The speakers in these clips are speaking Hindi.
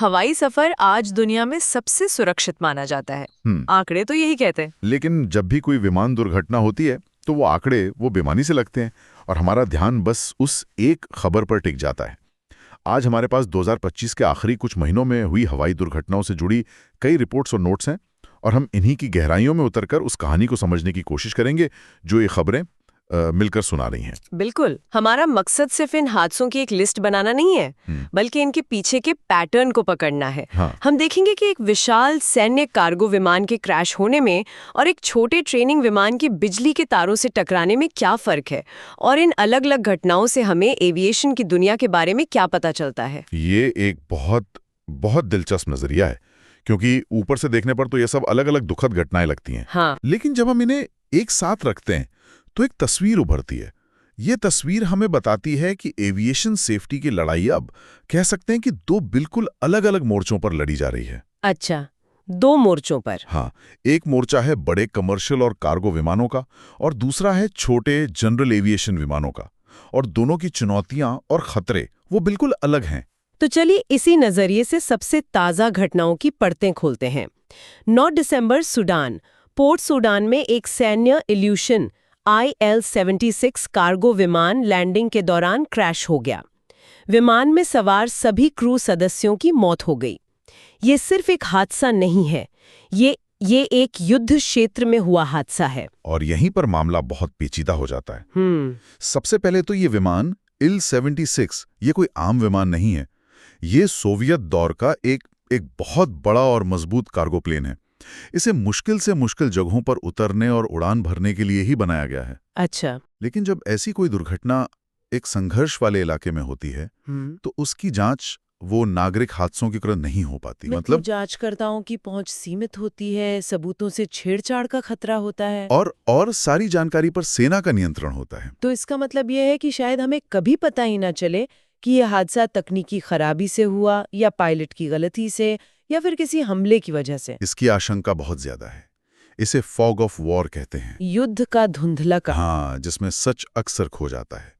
हवाई सफर आज दुनिया में सबसे सुरक्षित माना जाता है। आंकड़े तो यही कहते हैं। लेकिन जब भी कोई विमान दुर्घटना होती है तो वो आंकड़े वो बेमानी से लगते हैं और हमारा ध्यान बस उस एक खबर पर टिक जाता है। आज हमारे पास 2025 के आखिरी कुछ महीनों में हुई हवाई दुर्घटनाओं से जुड़ी कई रिपोर्ट्स और नोट्स हैं और हम इन्हीं की गहराइयों में उतरकर उस कहानी को समझने की कोशिश करेंगे जो ये खबरें मिलकर सुना रही हैं। बिल्कुल, हमारा मकसद सिर्फ इन हादसों की एक लिस्ट बनाना नहीं है, बल्कि इनके पीछे के पैटर्न को पकड़ना है। हाँ। हम देखेंगे कि एक विशाल सैन्य कार्गो विमान के क्रैश होने में और एक छोटे ट्रेनिंग विमान के बिजली के तारों से टकराने में क्या फर्क है और इन अलग अलग घटनाओं से हमें एविएशन की दुनिया के बारे में क्या पता चलता है। ये एक बहुत बहुत दिलचस्प नजरिया है, क्योंकि ऊपर से देखने पर तो ये सब अलग अलग दुखद घटनाएं लगती हैं। हाँ। लेकिन जब हम इन्हें एक साथ रखते हैं तो एक तस्वीर उभरती है। ये तस्वीर हमें बताती है कि एविएशन सेफ्टी की लड़ाई अब कह सकते हैं कि दो बिल्कुल अलग अलग मोर्चों पर लड़ी जा रही है। अच्छा, दो मोर्चों पर। हाँ, एक मोर्चा है बड़े कमर्शियल और कार्गो विमानों का और दूसरा है छोटे जनरल एविएशन विमानों का, और दोनों की चुनौतियां और खतरे वो बिल्कुल अलग हैं। तो चलिए इसी नजरिए से सबसे ताजा घटनाओं की परतें खोलते हैं। 9 दिसंबर सूडान, पोर्ट सूडान में एक सैन्य इल्यूशन IL-76 कार्गो विमान लैंडिंग के दौरान क्रैश हो गया। विमान में सवार सभी क्रू सदस्यों की मौत हो गई। ये सिर्फ एक हादसा नहीं है, ये एक युद्ध क्षेत्र में हुआ हादसा है। और यहीं पर मामला बहुत पेचीदा हो जाता है। सबसे पहले तो ये विमान IL-76 ये कोई आम विमान नहीं है। ये सोवियत दौर का एक बहुत बड़ा और मजबूत कार्गो प्लेन है। इसे मुश्किल से मुश्किल जगहों पर उतरने और उड़ान भरने के लिए ही बनाया गया है। अच्छा। लेकिन जब ऐसी कोई दुर्घटना एक संघर्ष वाले इलाके में होती है तो उसकी जांच वो नागरिक हादसों की तरह नहीं हो पाती। मतलब जांचकर्ताओं की पहुंच सीमित होती है, सबूतों से छेड़छाड़ का खतरा होता है और सारी जानकारी पर सेना का नियंत्रण होता है। तो इसका मतलब यह है कि शायद हमें कभी पता ही ना चले कि यह हादसा तकनीकी खराबी से हुआ या पायलट की गलती से या फिर किसी हमले की वजह से। इसकी आशंका बहुत ज्यादा है। इसे फॉग ऑफ वॉर कहते हैं, युद्ध का धुंधला का। हाँ, जिसमें सच अक्सर खो जाता है।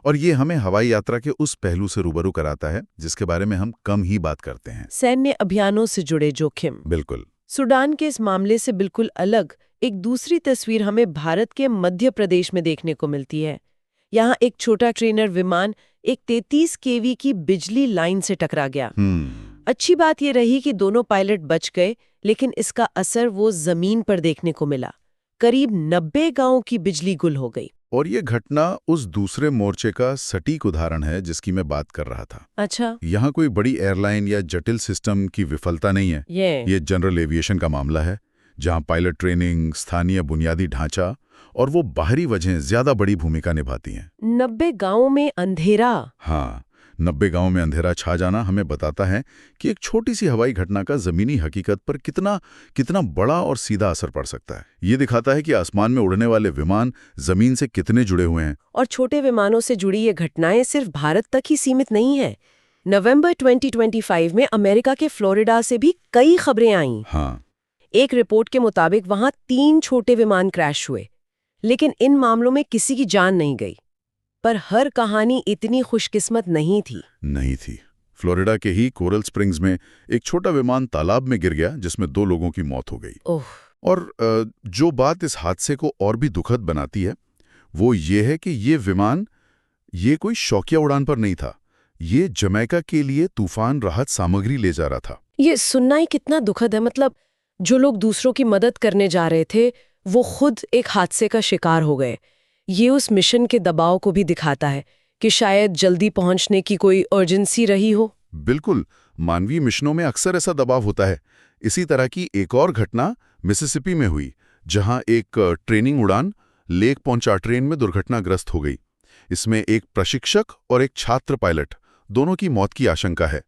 और ये हमें हवाई यात्रा के उस पहलू से रूबरू कराता है जिसके बारे में हम कम ही बात करते हैं, सैन्य अभियानों से जुड़े जोखिम। बिल्कुल। सूडान के इस मामले से बिल्कुल अलग एक दूसरी तस्वीर हमें भारत के मध्य प्रदेश में देखने को मिलती है। यहाँ एक छोटा ट्रेनर विमान एक 33 kV की बिजली लाइन से टकरा गया। अच्छी बात यह रही कि दोनों पायलट बच गए, लेकिन इसका असर वो जमीन पर देखने को मिला। करीब 90 गांवों की बिजली गुल हो गई। और ये घटना उस दूसरे मोर्चे का सटीक उदाहरण है जिसकी मैं बात कर रहा था। अच्छा। यहाँ कोई बड़ी एयरलाइन या जटिल सिस्टम की विफलता नहीं है। ये जनरल एविएशन का मामला है, जहाँ पायलट ट्रेनिंग, स्थानीय बुनियादी ढांचा और वो बाहरी वजहें ज्यादा बड़ी भूमिका निभाती हैं। 90 गांवों में अंधेरा। हाँ, 90 गांवों में अंधेरा छा जाना हमें बताता है कि एक छोटी सी हवाई घटना का जमीनी हकीकत पर कितना बड़ा और सीधा असर पड़ सकता है। ये दिखाता है कि आसमान में उड़ने वाले विमान जमीन से कितने जुड़े हुए हैं। और छोटे विमानों से जुड़ी ये घटनाएं सिर्फ भारत तक ही सीमित नहीं है। नवंबर 2025 में अमेरिका के फ्लोरिडा से भी कई खबरें आईं। हाँ। एक रिपोर्ट के मुताबिक वहां 3 छोटे विमान क्रैश हुए, लेकिन इन मामलों में किसी की जान नहीं गई। पर हर कहानी इतनी खुशकिस्मत नहीं थी। फ्लोरिडा के ही कोरल स्प्रिंग्स में एक छोटा विमान तालाब में गिर गया जिसमें 2 लोगों की मौत हो गई। और जो बात इस हादसे को और भी दुखद बनाती है वो ये है कि ये विमान ये कोई शौकिया उड़ान पर नहीं था। ये जमैका के लिए तूफान राहत सामग्री ले जा रहा था। ये सुनना ही कितना दुखद है। मतलब जो लोग दूसरों की मदद करने जा रहे थे वो खुद एक हादसे का शिकार हो गए। ये उस मिशन के दबाव को भी दिखाता है कि शायद जल्दी पहुंचने की कोई अर्जेंसी रही हो। बिल्कुल, मानवीय मिशनों में अक्सर ऐसा दबाव होता है। इसी तरह की एक और घटना मिसिसिपी में हुई, जहां एक ट्रेनिंग उड़ान लेक पोंचाट्रेन में दुर्घटनाग्रस्त हो गई। इसमें एक प्रशिक्षक और एक छात्र पायलट दोनों की मौत की आशंका है।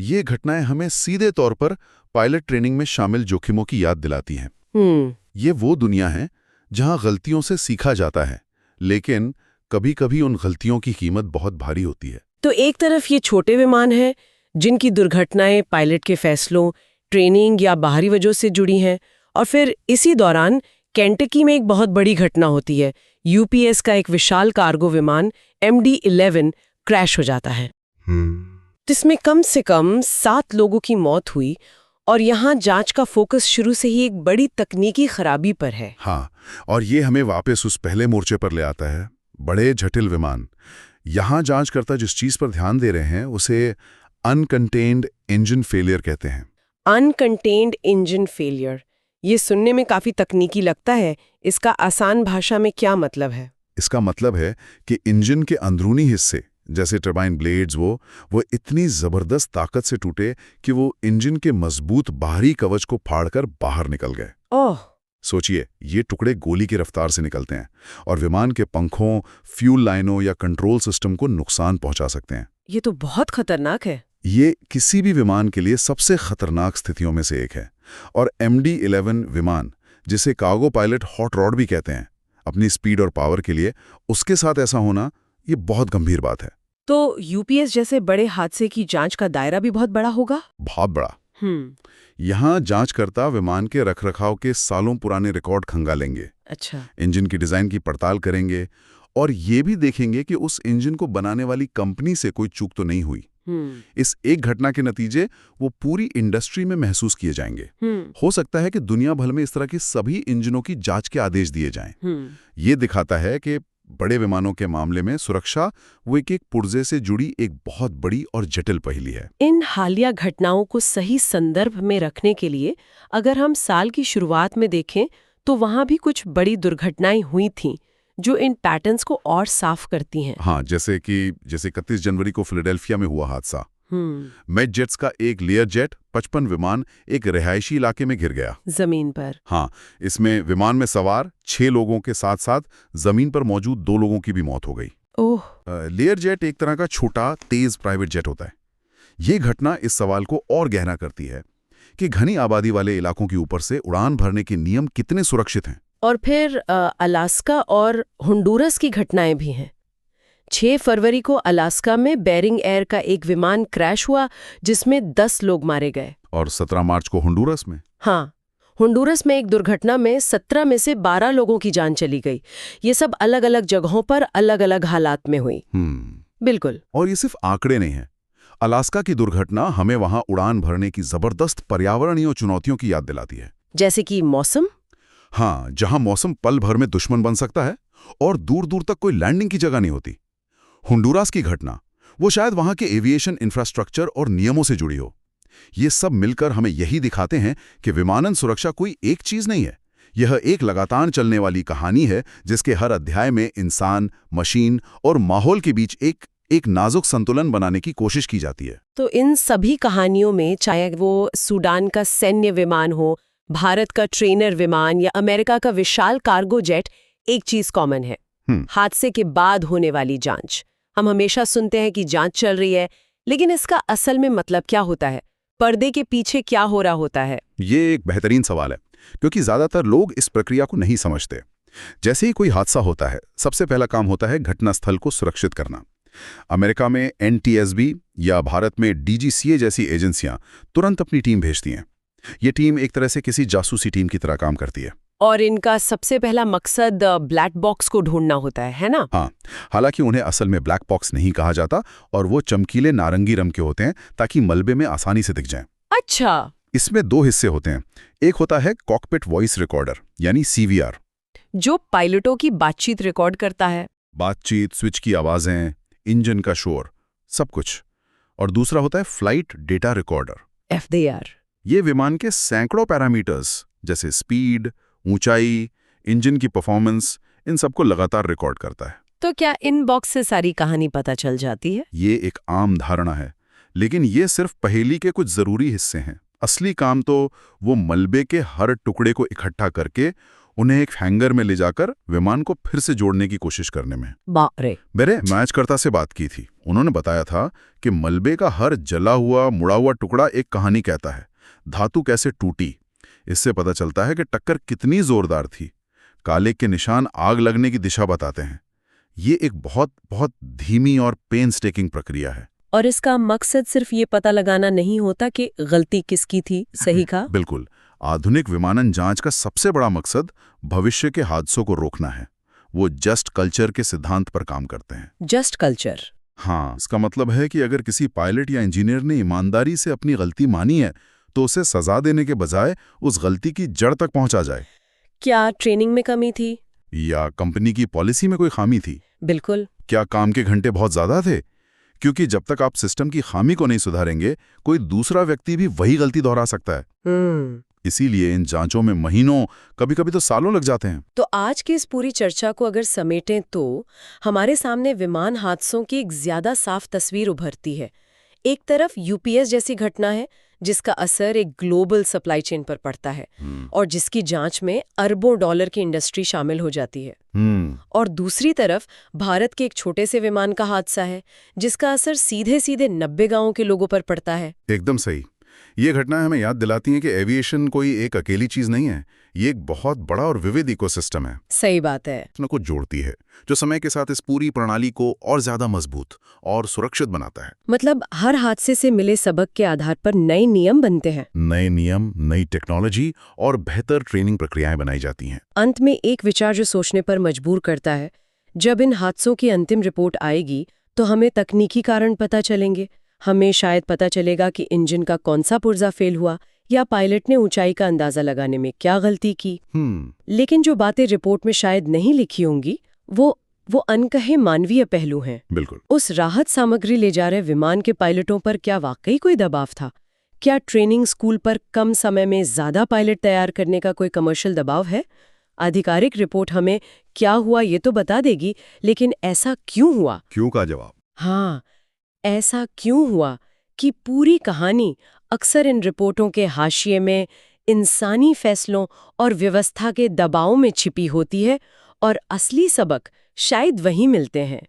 ये घटनाएं हमें सीधे तौर पर पायलट ट्रेनिंग में शामिल जोखिमों की याद दिलाती हैं। ये वो दुनिया है जहां गलतियों से सीखा जाता है, लेकिन कभी-कभी उन गलतियों की कीमत बहुत भारी होती है। तो एक तरफ ये छोटे विमान हैं जिनकी दुर्घटनाएं पायलट के फैसलों, ट्रेनिंग या बाहरी वजहों से जुड़ी हैं, और फिर इसी दौरान केंटकी में एक बहुत बड़ी घटना होती है। यूपीएस का एक विशाल कार्गो विमान MD-11 क्रैश हो जाता है। जिसमें कम से कम 7 लोगों की मौत हुई, और यहाँ जांच का फोकस शुरू से ही एक बड़ी तकनीकी खराबी पर है। हाँ, और ये हमें वापस उस पहले मोर्चे पर ले आता है, बड़े जटिल विमान। यहाँ जांचकर्ता जिस चीज पर ध्यान दे रहे हैं उसे अनकंटेन्ड इंजन फेलियर कहते हैं। अनकंटेन्ड इंजन फेलियर, ये सुनने में काफी तकनीकी लगता है। इसका आसान भाषा में क्या मतलब है? इसका मतलब है कि इंजन के अंदरूनी हिस्से जैसे टरबाइन ब्लेड्स वो इतनी जबरदस्त ताकत से टूटे कि वो इंजन के मजबूत बाहरी कवच को फाड़कर बाहर निकल गए। ओह! सोचिए, ये टुकड़े गोली की रफ्तार से निकलते हैं और विमान के पंखों, फ्यूल लाइनों या कंट्रोल सिस्टम को नुकसान पहुंचा सकते हैं। ये तो बहुत खतरनाक है। ये किसी भी विमान के लिए सबसे खतरनाक स्थितियों में से एक है। और MD-11 विमान, जिसे कार्गो पायलट हॉट रॉड भी कहते हैं, अपनी स्पीड और पावर के लिए, उसके साथ ऐसा होना ये बहुत गंभीर बात है। तो यूपीएस जैसे बड़े हादसे की जांच का दायरा भी बहुत बड़ा होगा? बहुत बड़ा। यहाँ जांचकर्ता विमान के रखरखाव के सालों पुराने रिकॉर्ड खंगालेंगे। अच्छा। इंजन की डिजाइन की पड़ताल करेंगे और ये भी देखेंगे कि उस इंजन को बनाने वाली कंपनी से कोई चूक तो नहीं हुई। इस एक घटना के नतीजे वो पूरी इंडस्ट्री में महसूस किए जाएंगे। हो सकता है कि दुनिया भर में इस तरह की सभी इंजनों की जांच के आदेश दिए जाएं। ये दिखाता है कि बड़े विमानों के मामले में सुरक्षा वो एक पुर्जे से जुड़ी एक बहुत बड़ी और जटिल पहेली है। इन हालिया घटनाओं को सही संदर्भ में रखने के लिए अगर हम साल की शुरुआत में देखें तो वहां भी कुछ बड़ी दुर्घटनाएं हुई थीं जो इन पैटर्न्स को और साफ करती हैं। हाँ, जैसे 31 जनवरी को फिलाडेल्फिया में हुआ हादसा। मेडजेट्स का एक लेयर जेट 55 विमान एक रिहायशी इलाके में गिर गया, जमीन पर। हाँ, इसमें विमान में सवार 6 लोगों के साथ साथ जमीन पर मौजूद 2 लोगों की भी मौत हो गई। ओह! लेयर जेट एक तरह का छोटा तेज प्राइवेट जेट होता है। ये घटना इस सवाल को और गहरा करती है कि घनी आबादी वाले इलाकों के ऊपर से उड़ान भरने के नियम कितने सुरक्षित हैं। और फिर अलास्का और होंडुरस की घटनाएं भी हैं। 6 फरवरी को अलास्का में बेरिंग एयर का एक विमान क्रैश हुआ जिसमें 10 लोग मारे गए। और 17 मार्च को होंडुरस में? हाँ, होंडुरस में एक दुर्घटना में 17 में से 12 लोगों की जान चली गई। ये सब अलग अलग जगहों पर अलग अलग हालात में हुई। बिल्कुल। और ये सिर्फ आंकड़े नहीं है। अलास्का की दुर्घटना हमें वहां उड़ान भरने की जबरदस्त पर्यावरणीय चुनौतियों की याद दिलाती है। जैसे कि मौसम? हाँ, जहां मौसम पल भर में दुश्मन बन सकता है और दूर दूर तक कोई लैंडिंग की जगह नहीं होती। होंडुरास की घटना वो शायद वहां के एविएशन इंफ्रास्ट्रक्चर और नियमों से जुड़ी हो। ये सब मिलकर हमें यही दिखाते हैं कि विमानन सुरक्षा कोई एक चीज नहीं है। यह एक लगातार चलने वाली कहानी है जिसके हर अध्याय में इंसान, मशीन और माहौल के बीच एक नाजुक संतुलन बनाने की कोशिश की जाती है। तो इन सभी कहानियों में, चाहे वो सूडान का सैन्य विमान हो, भारत का ट्रेनर विमान या अमेरिका का विशाल कार्गो जेट, एक चीज कॉमन है, हादसे के बाद होने वाली जांच। हम हमेशा सुनते हैं कि जांच चल रही है, लेकिन इसका असल में मतलब क्या होता है? पर्दे के पीछे क्या हो रहा होता है? ये एक बेहतरीन सवाल है, क्योंकि ज्यादातर लोग इस प्रक्रिया को नहीं समझते। जैसे ही कोई हादसा होता है, सबसे पहला काम होता है घटनास्थल को सुरक्षित करना। अमेरिका में NTSB या भारत में DGCA जैसी एजेंसियां तुरंत अपनी टीम भेजती हैं। ये टीम एक तरह से किसी जासूसी टीम की तरह काम करती है। और इनका सबसे पहला मकसद ब्लैक बॉक्स को ढूंढना होता है ना? हाँ, हालांकि उन्हें असल में ब्लैक बॉक्स नहीं कहा जाता और वो चमकीले नारंगी रंग के होते हैं ताकि मलबे में आसानी से दिख जाएं। अच्छा। इसमें 2 हिस्से होते हैं। एक होता है कॉकपिट वॉइस रिकॉर्डर यानी CVR, जो पायलटों की बातचीत रिकॉर्ड करता है। बातचीत, स्विच की आवाजें, इंजन का शोर, सब कुछ। और दूसरा होता है फ्लाइट डेटा रिकॉर्डर FDR। ये विमान के सैकड़ों पैरामीटर्स जैसे स्पीड, ऊंचाई, इंजन की परफॉर्मेंस, इन सबको लगातार रिकॉर्ड करता है। तो क्या इन बॉक्स से सारी कहानी पता चल जाती है? ये एक आम धारणा है, लेकिन ये सिर्फ पहेली के कुछ जरूरी हिस्से हैं। असली काम तो वो मलबे के हर टुकड़े को इकट्ठा करके उन्हें एक हैंगर में ले जाकर विमान को फिर से जोड़ने की कोशिश करने में। बाप रे। मेरे मैचकर्ता से बात की थी, उन्होंने बताया था कि मलबे का हर जला हुआ, मुड़ा हुआ टुकड़ा एक कहानी कहता है। धातु कैसे टूटी, इससे पता चलता है कि टक्कर कितनी जोरदार थी। काले के निशान आग लगने की दिशा बताते हैं। ये एक बहुत बहुत धीमी और पेनस्टेकिंग प्रक्रिया है। और इसका मकसद सिर्फ ये पता लगाना नहीं होता कि गलती किसकी थी, सही कहा? बिल्कुल। आधुनिक विमानन जांच का सबसे बड़ा मकसद भविष्य के हादसों को रोकना है। वो जस्ट कल्चर के सिद्धांत पर काम करते हैं। जस्ट कल्चर हाँ, इसका मतलब है कि अगर किसी पायलट या इंजीनियर ने ईमानदारी से अपनी गलती मानी है तो उसे सजा देने के बजाय उस गलती की जड़ तक पहुंचा जाए। क्या ट्रेनिंग में कमी थी? या कंपनी की पॉलिसी में कोई खामी थी? बिल्कुल। क्या काम के घंटे बहुत ज्यादा थे? क्योंकि जब तक आप सिस्टम की खामी को नहीं सुधारेंगे, कोई दूसरा व्यक्ति भी वही गलती दोहरा सकता है। इसीलिए इन जांचों में महीनों, कभी-कभी तो सालों लग जाते हैं। तो आज की इस पूरी चर्चा को अगर समेटें तो हमारे सामने विमान हादसों की एक ज्यादा साफ तस्वीर उभरती है। एक तरफ यूपीएस जैसी घटना है जिसका असर एक ग्लोबल सप्लाई चेन पर पड़ता है और जिसकी जांच में अरबों डॉलर की इंडस्ट्री शामिल हो जाती है। और दूसरी तरफ भारत के एक छोटे से विमान का हादसा है जिसका असर सीधे सीधे 90 गांवों के लोगों पर पड़ता है। एकदम सही। ये घटनाएं हमें याद दिलाती हैं कि एविएशन कोई एक अकेली चीज नहीं है, ये एक बहुत बड़ा और विविध इकोसिस्टम है। सही बात है। को जोड़ती है, जो समय के साथ इस पूरी प्रणाली को और ज्यादा मजबूत और सुरक्षित बनाता है। मतलब हर हादसे से मिले सबक के आधार पर नए नियम बनते हैं। नए नियम, नई टेक्नोलॉजी और बेहतर ट्रेनिंग प्रक्रियाएं बनाई जाती हैं। अंत में एक विचार जो सोचने पर मजबूर करता है, जब इन हादसों की अंतिम रिपोर्ट आएगी तो हमें तकनीकी कारण पता चलेंगे। हमें शायद पता चलेगा कि इंजन का कौन सा पुर्जा फेल हुआ या पायलट ने ऊंचाई का अंदाजा लगाने में क्या गलती की। लेकिन जो बातें रिपोर्ट में शायद नहीं लिखी होंगी वो अनकहे मानवीय पहलू हैं। बिल्कुल। उस राहत सामग्री ले जा रहे विमान के पायलटों पर क्या वाकई कोई दबाव था? क्या ट्रेनिंग स्कूल पर कम समय में ज्यादा पायलट तैयार करने का कोई कमर्शियल दबाव है? आधिकारिक रिपोर्ट हमें क्या हुआ ये तो बता देगी, लेकिन ऐसा क्यों हुआ? क्यों का जवाब? हाँ, ऐसा क्यों हुआ कि पूरी कहानी अक्सर इन रिपोर्टों के हाशिए में इंसानी फैसलों और व्यवस्था के दबाव में छिपी होती है और असली सबक शायद वहीं मिलते हैं।